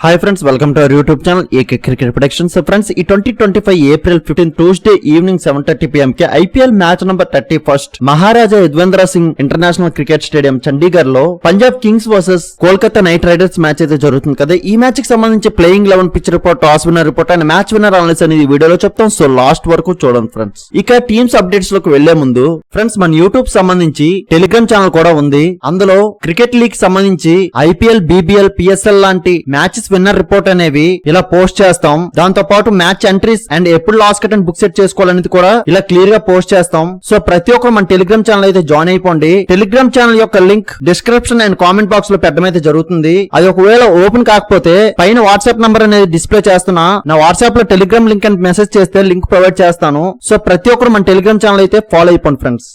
Hi friends, welcome to our YouTube channel AK cricket productions. Friends, ఈ 2025 April 15 Tuesday evening 7:30 PM కి IPL match number 31 Maharaja Yadavindra Singh international cricket stadium Chandigarh లో Punjab kings versus Kolkata knight riders match అయితే జరుగుతుంది కదా. ఈ match కి సంబంధించి playing 11 pitch report, toss winner report and match winner analysis అనేది వీడియోలో చెప్తాం. సో లాస్ట్ వరకు చూడండి ఫ్రెండ్స్. ఇక టీమ్స్ అప్డేట్స్ లోకి వెళ్లే ముందు ఫ్రెండ్స్, మన యూట్యూబ్ సంబంధించి టెలిగ్రామ్ ఛానల్ కూడా ఉంది. అందులో క్రికెట్ లీగ్ సంబంధించి ఐపీఎల్, బీబీఎల్, పిఎస్ఎల్ లాంటి మ్యాచెస్ విన్నర్ రిపోర్ట్ అనేవి ఇలా పోస్ట్ చేస్తాం. దాంతో పాటు మ్యాచ్ ఎంట్రీస్ అండ్ ఎప్పుడు loss cut and book set చేసుకోవాలనేది కూడా ఇలా క్లియర్ గా పోస్ట్ చేస్తాం. సో ప్రతి ఒక్కరు మన టెలిగ్రామ్ ఛానల్ అయితే జాయిన్ అయిపోండి. టెలిగ్రామ్ ఛానల్ యొక్క link description and comment box లో పెట్టడం అయితే జరుగుతుంది. అది ఒకవేళ ఓపెన్ కాకపోతే పైన వాట్సాప్ నంబర్ అనేది డిస్ప్లే చేస్తున్నా. నా వాట్సాప్ లో టెలిగ్రామ్ లింక్ అని మెసేజ్ చేస్తే లింక్ ప్రొవైడ్ చేస్తాను. సో ప్రతి ఒక్కరు మన టెలిగ్రామ్ ఛానల్ అయితే ఫాలో అయిపోండి ఫ్రెండ్స్.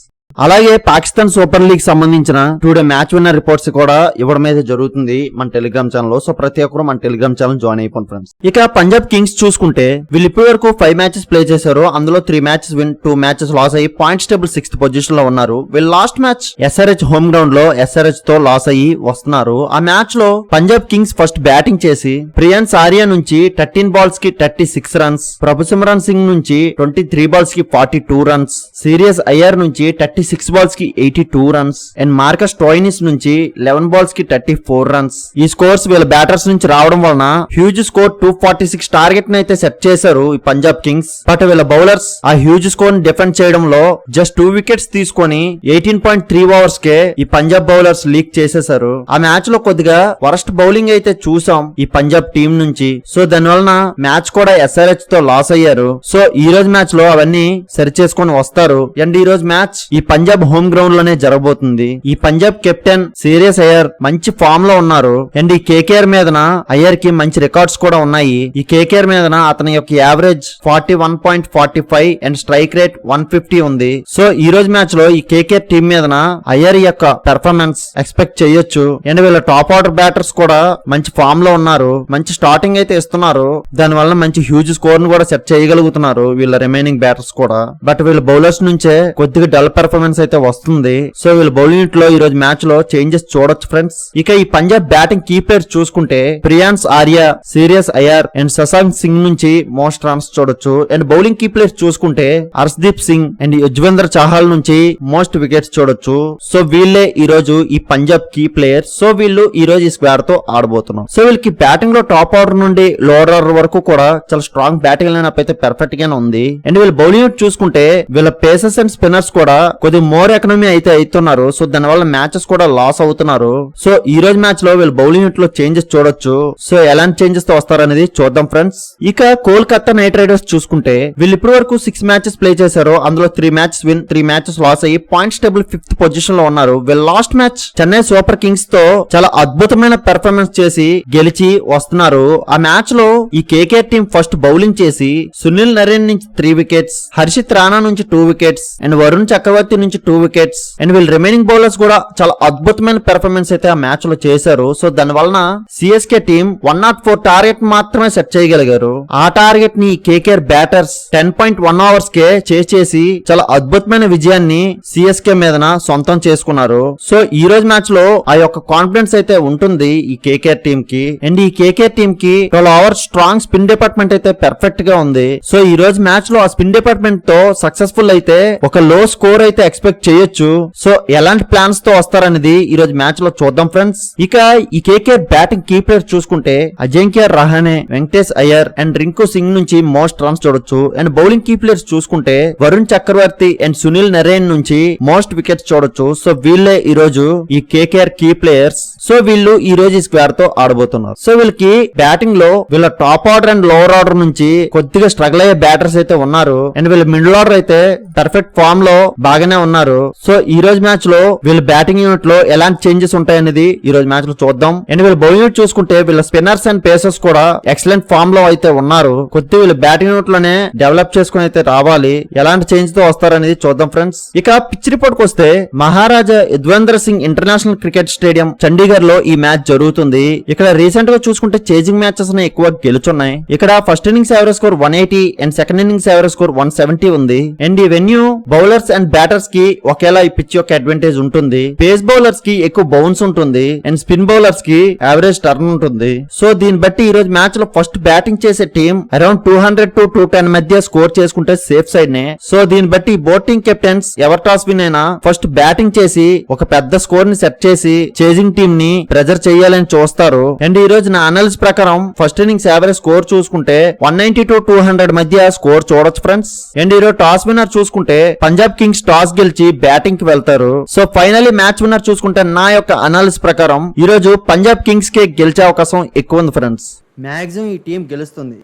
అలాగే పాకిస్తాన్ సూపర్ లీగ్ సంబంధించిన టుడే మ్యాచ్ విన్నర్ రిపోర్ట్స్ కూడా ఇవ్వడం అయితే జరుగుతుంది మన టెలిగ్రామ్ ఛానల్ లో. సో ప్రతి ఒక్కరు మన టెలిగ్రామ్ ఛానల్ జాయిన్ అయిపోండి ఫ్రెండ్స్. ఇక పంజాబ్ కింగ్స్ చూసుకుంటే వీళ్ళు ఇప్పటి వరకు 5 మ్యాచెస్ ప్లే చేశారు. అందులో 3 మ్యాచెస్ విన్, 2 మ్యాచెస్ లాస్ అయ్యి పాయింట్స్ టేబుల్ 6th పొజిషన్ లో ఉన్నారు. వీళ్ళు last match SRH home ground లో ఎస్ఆర్హెచ్ తో లాస్ అయ్యి వస్తున్నారు. ఆ మ్యాచ్ లో పంజాబ్ కింగ్స్ ఫస్ట్ బ్యాటింగ్ చేసి ప్రియాన్స్ ఆర్యా నుంచి 13 బాల్స్ కి 36 రన్స్, ప్రభు సిమ్రాన్ సింగ్ నుంచి 23 బాల్స్ కి 42 రన్స్, సీరియస్ అయ్యర్ నుంచి 36 బాల్స్ కి 82 రన్స్ అండ్ మార్కస్ స్టోయినిస్ నుంచి 11 బాల్స్ కి 34 రన్స్. ఈ స్కోర్స్ వీళ్ళ బ్యాటర్స్ నుంచి రావడం వలన హ్యూజ్ స్కోర్ 246 టార్గెట్ ని అయితే సెట్ చేశారు ఈ పంజాబ్ కింగ్స్. బట్ వీళ్ళ బౌలర్స్ ఆ హ్యూజ్ స్కోర్ ని డిఫెండ్ చేయడంలో జస్ట్ 2 వికెట్స్ తీసుకొని 18.3 ఓవర్స్ కే ఈ పంజాబ్ బౌలర్స్ లీక్ చేసేశారు. ఆ మ్యాచ్ లో కొద్దిగా వరస్ట్ బౌలింగ్ అయితే చూసాం ఈ పంజాబ్ టీం నుంచి. సో దాని వలన మ్యాచ్ కూడా ఎస్ఆర్హెచ్ తో లాస్ అయ్యారు. సో ఈ రోజు మ్యాచ్ లో అవన్నీ సరి చేసుకొని వస్తారు. అండ్ ఈ రోజు మ్యాచ్ ఈ పంజాబ్ హోమ్ గ్రౌండ్ లోనే జరగబోతుంది. ఈ పంజాబ్ కెప్టెన్ సీరియస్ అయ్యర్ మంచి ఫామ్ లో ఉన్నారు. అండ్ ఈ కేకేఆర్ మీదన అయ్యర్ కి మంచి రికార్డ్స్ కూడా ఉన్నాయి. ఈ కేకేఆర్ మీదన అతని యొక్క యావరేజ్ 41.45 అండ్ స్ట్రైక్ రేట్ 150 ఉంది. సో ఈ రోజు మ్యాచ్ లో ఈ కేకేఆర్ టీం మీదన అయ్యర్ యొక్క పెర్ఫార్మెన్స్ ఎక్స్పెక్ట్ చేయొచ్చు. అండ్ వీళ్ళ టాప్ ఆర్డర్ బ్యాటర్స్ కూడా మంచి ఫామ్ లో ఉన్నారు. మంచి స్టార్టింగ్ అయితే ఇస్తున్నారు. దాని వల్ల మంచి హ్యూజ్ స్కోర్ ను కూడా సెట్ చేయగలుగుతున్నారు వీళ్ళ రిమైనింగ్ బ్యాటర్స్ కూడా. బట్ వీళ్ళ బౌలర్స్ నుంచే కొద్దిగా డల్ పెర్ఫార్మెన్స్ అయితే వస్తుంది. సో వీళ్ళ బౌలింగ్ లో ఈ రోజు మ్యాచ్ లో చేంజెస్ చూడొచ్చు ఫ్రెండ్స్. ఇక ఈ పంజాబ్ బ్యాటింగ్ కీ ప్లేయర్స్ చూసుకుంటే prions Arya, serious Iyer and Shashank Singh నుంచి మోస్ట్ రన్స్ చూడొచ్చు. అండ్ బౌలింగ్ కీ ప్లేయర్స్ చూసుకుంటే హర్షదీప్ సింగ్ అండ్ యుజ్వేంద్ర చాహల్ నుంచి మోస్ట్ వికెట్స్ చూడొచ్చు. సో వీళ్ళే ఈ రోజు ఈ పంజాబ్ కీ ప్లేయర్స్. సో వీళ్ళు ఈ రోజు ఈ స్క్వాడ్ తో ఆడబోతున్నారు. సో వీళ్ళకి బ్యాటింగ్ లో టాప్ ఆర్డర్ నుండి లోవర్ ఆర్డర్ వరకు కూడా చాలా స్ట్రాంగ్ బ్యాటింగ్ లైనప్ అయితే పర్ఫెక్ట్ గానే ఉంది. అండ్ వీళ్ళ బౌలింగ్ చూసుకుంటే వీళ్ళ పేసర్స్ అండ్ స్పిన్నర్స్ కూడా కొద్దిగా మోర్ ఎకనమీ అయితే అవుతున్నారు. సో దాని వల్ల మ్యాచెస్ కూడా లాస్ అవుతున్నారు. సో ఈ రోజు మ్యాచ్ లో వీళ్ళు బౌలింగ్ యూనిట్ లో చేంజెస్ చూడొచ్చు. సో ఎలాంటి చేంజెస్ తో వస్తారనేది చూద్దాం ఫ్రెండ్స్. ఇక కోల్కతా నైట్ రైడర్స్ చూసుకుంటే వీళ్ళు ఇప్పటి వరకు 6 మ్యాచెస్ ప్లే చేశారు. అందులో 3 మ్యాచెస్ విన్, 3 మ్యాచెస్ లాస్ అయ్యి పాయింట్స్ టేబుల్ 5th పొజిషన్ లో ఉన్నారు. వీళ్ళ last match Chennai super Kings తో చాలా అద్భుతమైన పెర్ఫార్మెన్స్ చేసి గెలిచి వస్తున్నారు. ఆ మ్యాచ్ లో ఈ కేకేఆర్ టీం ఫస్ట్ బౌలింగ్ చేసి సునీల్ నరేన్ నుంచి 3 వికెట్స్, హర్షిత్ రాణా నుంచి 2 వికెట్స్ అండ్ వరుణ్ చక్రవర్తి నుంచి 2 వికెట్స్ అండ్ వీళ్ళ రిమైనింగ్ బౌలర్స్ కూడా చాలా అద్భుతమైన పెర్ఫార్మెన్స్ అయితే ఆ మ్యాచ్ లో చేశారు. సో దాని వలన సిఎస్కే టీం 104 టార్గెట్ మాత్రమే సెట్ చేయగలిగారు. ఆ టార్గెట్ ని కేకేఆర్ బ్యాటర్స్ 10.1 ఓవర్స్ కే చేసి చాలా అద్భుతమైన విజయాన్ని సిఎస్కే మీదన సొంతం చేసుకున్నారు. సో ఈ రోజు మ్యాచ్ లో ఆ యొక్క కాన్ఫిడెన్స్ అయితే ఉంటుంది ఈ కేకేఆర్ టీం కి. అండ్ ఈ కేకేఆర్ టీం కి 12 ఓవర్స్ స్ట్రాంగ్ స్పిన్ డిపార్ట్మెంట్ అయితే పర్ఫెక్ట్ గా ఉంది. సో ఈ రోజు మ్యాచ్ లో ఆ స్పిన్ డిపార్ట్మెంట్ తో సక్సెస్ఫుల్ అయితే ఒక లో స్కోర్ అయితే ఎక్స్పెక్ట్ చేయొచ్చు. సో ఎలాంటి ప్లాన్స్ తో వస్తారనేది ఈ రోజు మ్యాచ్ లో చూద్దాం ఫ్రెండ్స్. ఇక ఈ కేకేఆర్ బ్యాటింగ్ కీ ప్లేయర్ చూసుకుంటే అజింక్య రహానే, వెంకటేష్ అయ్యర్ అండ్ రింకు సింగ్ నుంచి మోస్ట్ రన్స్ చూడొచ్చు. అండ్ బౌలింగ్ కీ ప్లేయర్స్ చూసుకుంటే వరుణ్ చక్రవర్తి అండ్ సునీల్ నరేన్ నుంచి మోస్ట్ వికెట్స్ చూడొచ్చు. సో వీళ్ళే ఈ రోజు ఈ కేకేఆర్ కీ ప్లేయర్స్. సో వీళ్ళు ఈ రోజు ఈ స్క్వాడ్ తో ఆడబోతున్నారు. సో వీళ్ళకి బ్యాటింగ్ లో వీళ్ళ top order and lower order నుంచి కొద్దిగా స్ట్రగుల్ అయ్యే బ్యాటర్స్ అయితే ఉన్నారు. అండ్ వీళ్ళ మిడిల్ ఆర్డర్ అయితే పర్ఫెక్ట్ ఫామ్ లో బాగానే ఉన్నారు. సో ఈ రోజు మ్యాచ్ లో వీళ్ళ బ్యాటింగ్ యూనిట్ లో ఎలాంటి చేంజెస్ ఉంటాయనేది ఈ రోజు మ్యాచ్ లో చూద్దాం. అండ్ వీళ్ళ బౌలింగ్ యూనిట్ చూసుకుంటే వీళ్ళ స్పిన్నర్స్ అండ్ పేసర్స్ కూడా ఎక్సలెంట్ ఫామ్ లో అయితే ఉన్నారు. కొద్దిగా వీళ్ళ బ్యాటింగ్ యూనిట్ లోనే డెవలప్ చేసుకుని అయితే రావాలి. ఎలాంటి చేంజ్ తో వస్తారనేది చూద్దాం ఫ్రెండ్స్. ఇక పిచ్ రిపోర్ట్ కి వస్తే Maharaja Yadavindra Singh international cricket stadium Chandigarh లో ఈ మ్యాచ్ జరుగుతుంది. ఇక్కడ రీసెంట్ గా చూసుకుంటే చేజింగ్ మ్యాచెస్ ఎక్కువ గెలుచున్నాయి. ఇక్కడ first innings average score 180 and second innings average score 170 ఉంది. అండ్ ఈ venue bowlers and batters bowlers కి ఒకేలా ఈ పిచ్ యొక్క అడ్వాంటేజ్ ఉంటుంది. పేస్ బౌలర్స్ కి ఎక్కువ బౌన్స్ ఉంటుంది అండ్ స్పిన్ బౌలర్స్ కి యావరేజ్ టర్న్ ఉంటుంది. సో దీన్ని బట్టి ఈ రోజు మ్యాచ్ లో ఫస్ట్ బ్యాటింగ్ చేసే టీం అరౌండ్ 200 to 210 మధ్య స్కోర్ చేసుకుంటే సేఫ్ సైడ్ నే. సో దీన్ని బట్టి boating captains ever toss win అయినా ఫస్ట్ బ్యాటింగ్ చేసి ఒక పెద్ద స్కోర్ ని సెట్ చేసి చేజింగ్ టీమ్ ని ప్రెజర్ చేయాలని చూస్తారు. అండ్ ఈ రోజు నా అనాలిసిస్ ప్రకారం ఫస్ట్ ఇన్నింగ్స్ యావరేజ్ స్కోర్ చూసుకుంటే 190 to 200 మధ్య స్కోర్ చూడొచ్చు ఫ్రెండ్స్. అండ్ ఈ రోజు టాస్ విన్నర్ చూసుకుంటే పంజాబ్ కింగ్స్ టాస్ గెలిచి బ్యాటింగ్ కి వెళ్తారు. సో ఫైనలీ మ్యాచ్ విన్నర్ చూసుకుంటే నా యొక్క అనాలిసిస్ ప్రకారం ఈ రోజు పంజాబ్ కింగ్స్ కే గెలిచే అవకాశం ఎక్కువ ఉంది ఫ్రెండ్స్. మ్యాక్సిమం ఈ టీం గెలుస్తుంది,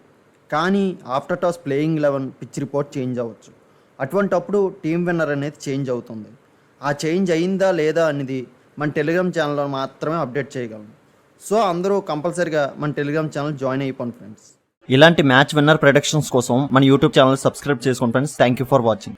కానీ after toss playing 11 pitch report change అవ్వచ్చు. అటువంటప్పుడు టీం విన్నర్ అనేది చేంజ్ అవుతుంది. ఆ చేంజ్ అయిందా లేదా అనేది మన టెలిగ్రామ్ ఛానల్లో మాత్రమే అప్డేట్ చేయగలం. సో అందరూ కంపల్సరీగా మన టెలిగ్రామ్ ఛానల్ జాయిన్ అయిపోండి ఫ్రెండ్స్. ఇలాంటి మ్యాచ్ విన్నర్ ప్రొడిక్షన్స్ కోసం మన యూట్యూబ్ ఛానల్ సబ్స్క్రైబ్ చేసుకోండి friends. Thank you for watching.